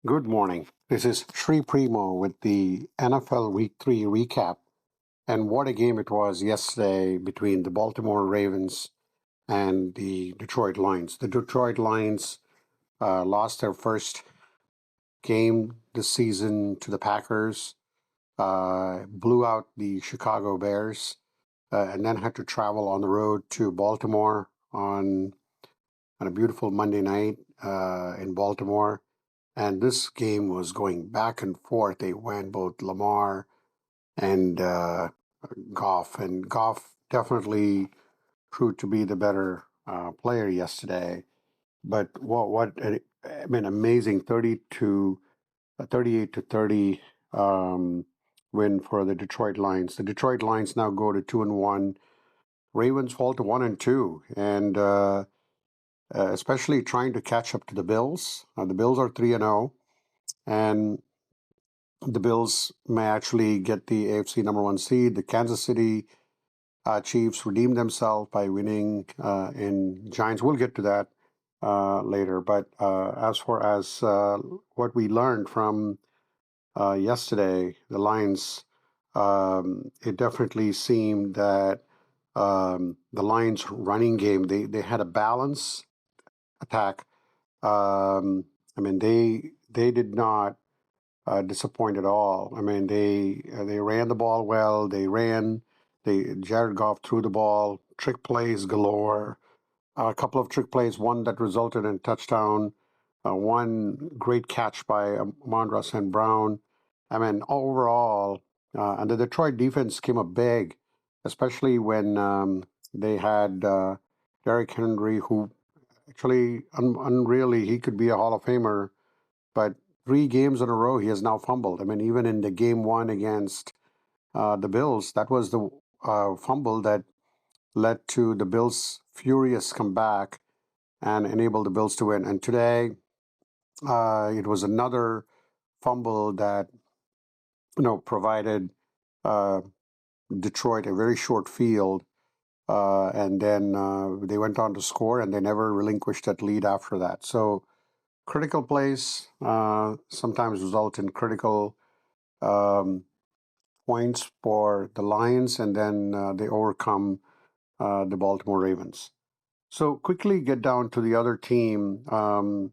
Good morning. This is Sri Primo with the NFL Week 3 recap. And what a game it was yesterday between the Baltimore Ravens and the Detroit Lions. The Detroit Lions lost their first game this season to the Packers, blew out the Chicago Bears, and then had to travel on the road to Baltimore on a beautiful Monday night in Baltimore. And this game was going back and forth. They went both Lamar and Goff, and Goff definitely proved to be the better player yesterday. But I mean, amazing 38 to 30 win for the Detroit Lions. The Detroit Lions now go to 2-1. Ravens fall to 1-2, and especially trying to catch up to the Bills. The Bills are 3-0, and the Bills may actually get the AFC number one seed. The Kansas City Chiefs redeemed themselves by winning in Giants. We'll get to that later. But as far as what we learned from yesterday, the Lions, it definitely seemed that the Lions' running game, they had a balance attack. I mean, they did not disappoint at all. I mean, they ran the ball well. Jared Goff threw the ball, trick plays galore. A couple of trick plays, one that resulted in a touchdown, one great catch by Amon-Ra St. Brown. I mean, overall, and the Detroit defense came up big, especially when they had Derrick Henry, who actually, unreally, he could be a Hall of Famer, but 3 games in a row he has now fumbled. I mean, even in the game one against the Bills, that was the fumble that led to the Bills' furious comeback and enabled the Bills to win. And today, it was another fumble that provided uh, Detroit a very short field, and then they went on to score, and they never relinquished that lead after that. So critical plays sometimes result in critical um, points for the Lions, and then they overcome the Baltimore Ravens. So quickly get down to the other team, the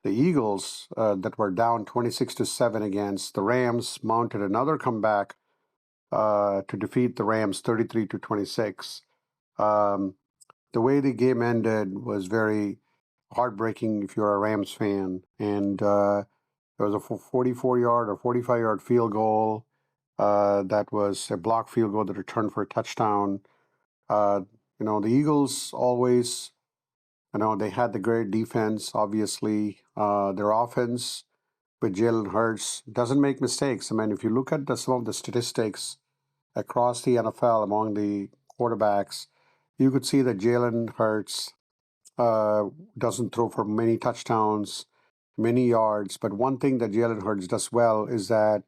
Eagles, that were down 26-7 against the Rams, mounted another comeback to defeat the Rams 33-26. Um, the way the game ended was very heartbreaking if you're a Rams fan, and there was a 44-yard or 45-yard field goal that was a block field goal that returned for a touchdown. Uh, the Eagles always, they had the great defense, obviously. Their offense with Jalen Hurts doesn't make mistakes. I mean, if you look at some of the statistics across the NFL among the quarterbacks, you could see that Jalen Hurts uh, doesn't throw for many touchdowns, many yards. But one thing that Jalen Hurts does well is that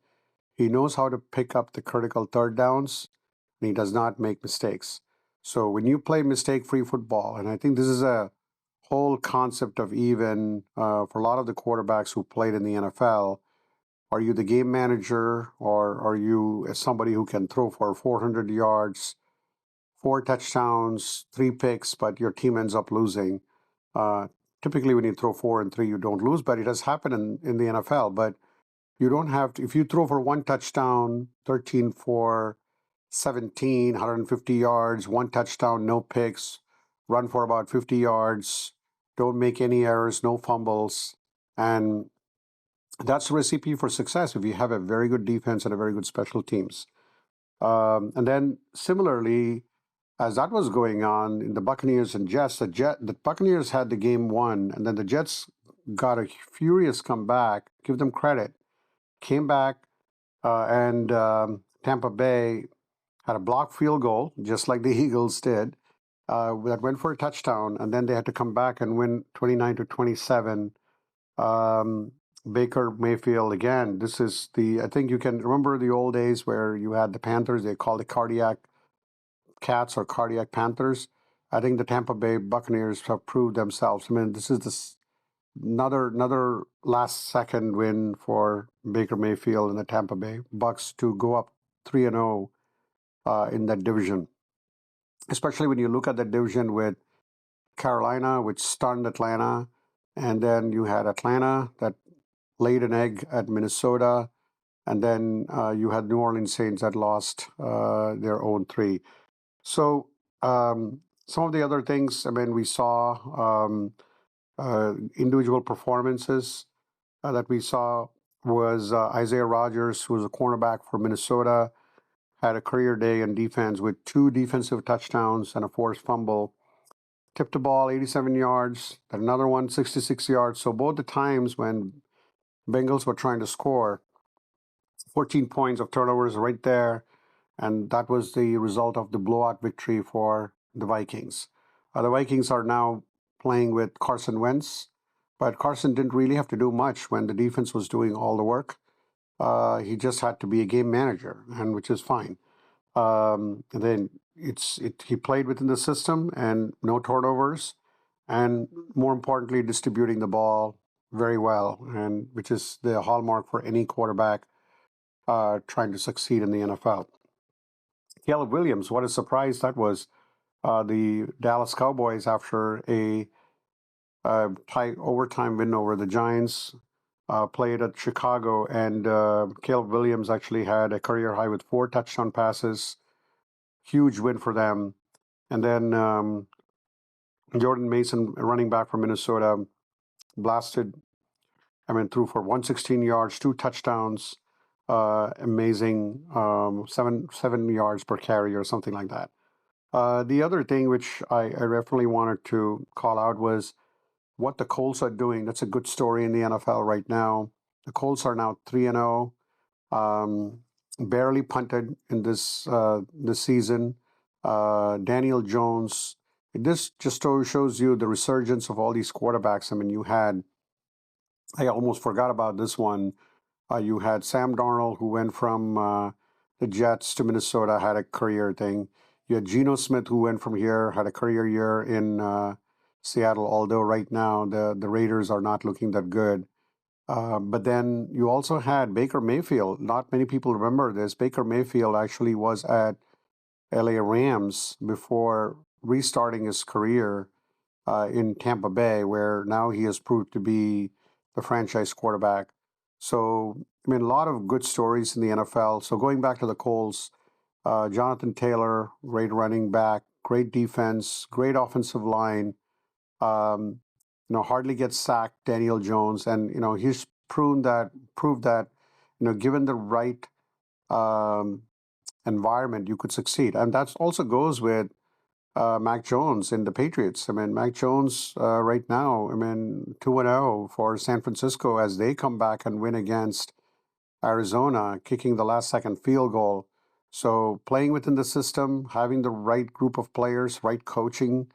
he knows how to pick up the critical third downs, and he does not make mistakes. So when you play mistake-free football, and I think this is a whole concept of even for a lot of the quarterbacks who played in the NFL, are you the game manager or are you somebody who can throw for 400 yards, 4 touchdowns, 3 picks, but your team ends up losing? Uh, Typically, when you throw 4 and 3, you don't lose, but it has happened in the NFL. But you don't have to, if you throw for 1 touchdown, 13 for 17, 150 yards, 1 touchdown, no picks, run for about 50 yards, don't make any errors, no fumbles. And that's a recipe for success if you have a very good defense and a very good special teams. And then similarly, as that was going on in the Buccaneers and Jets, the Buccaneers had the game won, and then the Jets got a furious comeback. Give them credit. Came back, and Tampa Bay had a blocked field goal, just like the Eagles did, that went for a touchdown, and then they had to come back and win 29-27. Um, Baker Mayfield again. I think you can remember the old days where you had the Panthers. They called it cardiac cats or cardiac panthers. I think the Tampa Bay Buccaneers have proved themselves. I mean, this is another last second win for Baker Mayfield and the Tampa Bay Bucks to go up 3-0 in that division. Especially when you look at that division with Carolina, which stunned Atlanta, and then you had Atlanta that laid an egg at Minnesota, and then you had New Orleans Saints that lost their own three. So some of the other things, I mean, we saw individual performances that we saw was Isaiah Rodgers, who was a cornerback for Minnesota, had a career day in defense with 2 defensive touchdowns and a forced fumble. Tipped the ball 87 yards, then another one 66 yards. So both the times when Bengals were trying to score, 14 points of turnovers right there, and that was the result of the blowout victory for the Vikings. The Vikings are now playing with Carson Wentz, but Carson didn't really have to do much when the defense was doing all the work. He just had to be a game manager, and which is fine. And then he played within the system and no turnovers, and more importantly, distributing the ball very well, and which is the hallmark for any quarterback trying to succeed in the NFL. Caleb Williams, what a surprise that was. The Dallas Cowboys, after a tight overtime win over the Giants, played at Chicago, and Caleb Williams actually had a career high with 4 touchdown passes. Huge win for them. And then Jordan Mason, a running back from Minnesota, threw for 116 yards, 2 touchdowns, amazing, 7 yards per carry or something like that. The other thing which I definitely wanted to call out was what the Colts are doing. That's a good story in the NFL right now. The Colts are now 3-0, barely punted in this season. Daniel Jones. This just shows you the resurgence of all these quarterbacks. I mean, I almost forgot about this one. You had Sam Darnold, who went from the Jets to Minnesota, had a career thing. You had Geno Smith, who went from here, had a career year in Seattle, although right now the Raiders are not looking that good. But then you also had Baker Mayfield. Not many people remember this. Baker Mayfield actually was at LA Rams before restarting his career in Tampa Bay, where now he has proved to be the franchise quarterback. So, I mean, a lot of good stories in the NFL. So, going back to the Colts, Jonathan Taylor, great running back, great defense, great offensive line. Hardly gets sacked. Daniel Jones, and he's proved that given the right um, environment, you could succeed, and that also goes with Mac Jones in the Patriots. I mean, Mac Jones right now, 2-0 for San Francisco as they come back and win against Arizona, kicking the last second field goal. So playing within the system, having the right group of players, right coaching,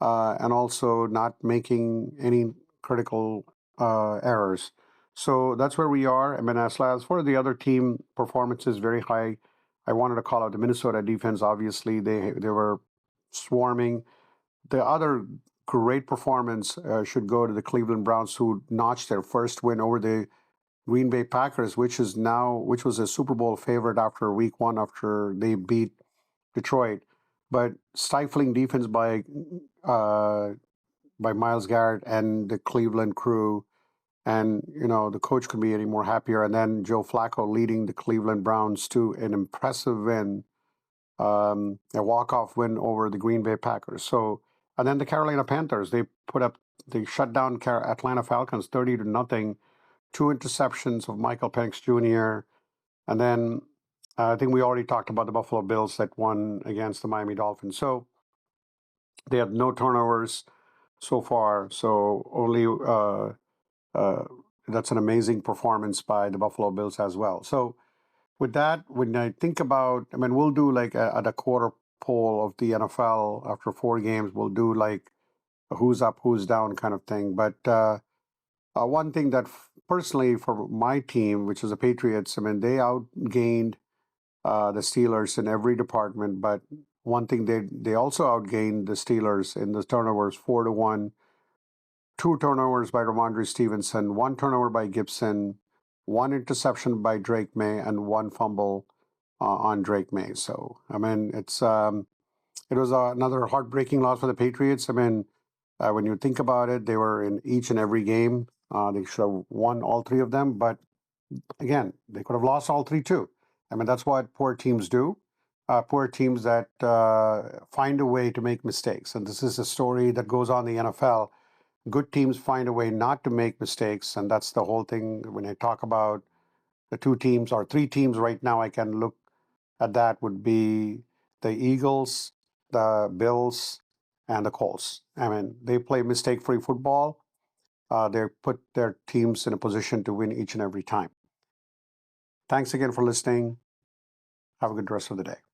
and also not making any critical errors. So that's where we are. I mean, as for the other team performances, very high. I wanted to call out the Minnesota defense. Obviously, they were swarming. The other great performance should go to the Cleveland Browns, who notched their first win over the Green Bay Packers, which was a Super Bowl favorite after week 1, after they beat Detroit. But stifling defense by Myles Garrett and the Cleveland crew, and the coach couldn't be any more happier. And then Joe Flacco leading the Cleveland Browns to an impressive win, a walk-off win over the Green Bay Packers. So, and then the Carolina Panthers, they shut down Atlanta Falcons 30-0, 2 interceptions of Michael Penix Jr. And then I think we already talked about the Buffalo Bills that won against the Miami Dolphins. So they had no turnovers so far. So only that's an amazing performance by the Buffalo Bills as well. So with that, when I think about, we'll do like at a quarter poll of the NFL after 4 games, we'll do like a who's up, who's down kind of thing. But one thing that personally for my team, which is the Patriots, they outgained the Steelers in every department. But one thing they also outgained the Steelers in the turnovers 4-1. 2 turnovers by Ramondre Stevenson, 1 turnover by Gibson, 1 interception by Drake May, and 1 fumble on Drake May. So, I mean, it was another heartbreaking loss for the Patriots. I mean, when you think about it, they were in each and every game. They should have won all 3 of them, but again, they could have lost all 3 too. I mean, that's what poor teams do. Poor teams that find a way to make mistakes. And this is a story that goes on in the NFL. Good teams find a way not to make mistakes. And that's the whole thing. When I talk about the 2 teams or 3 teams right now, I can look at that would be the Eagles, the Bills, and the Colts. I mean, they play mistake-free football. They put their teams in a position to win each and every time. Thanks again for listening. Have a good rest of the day.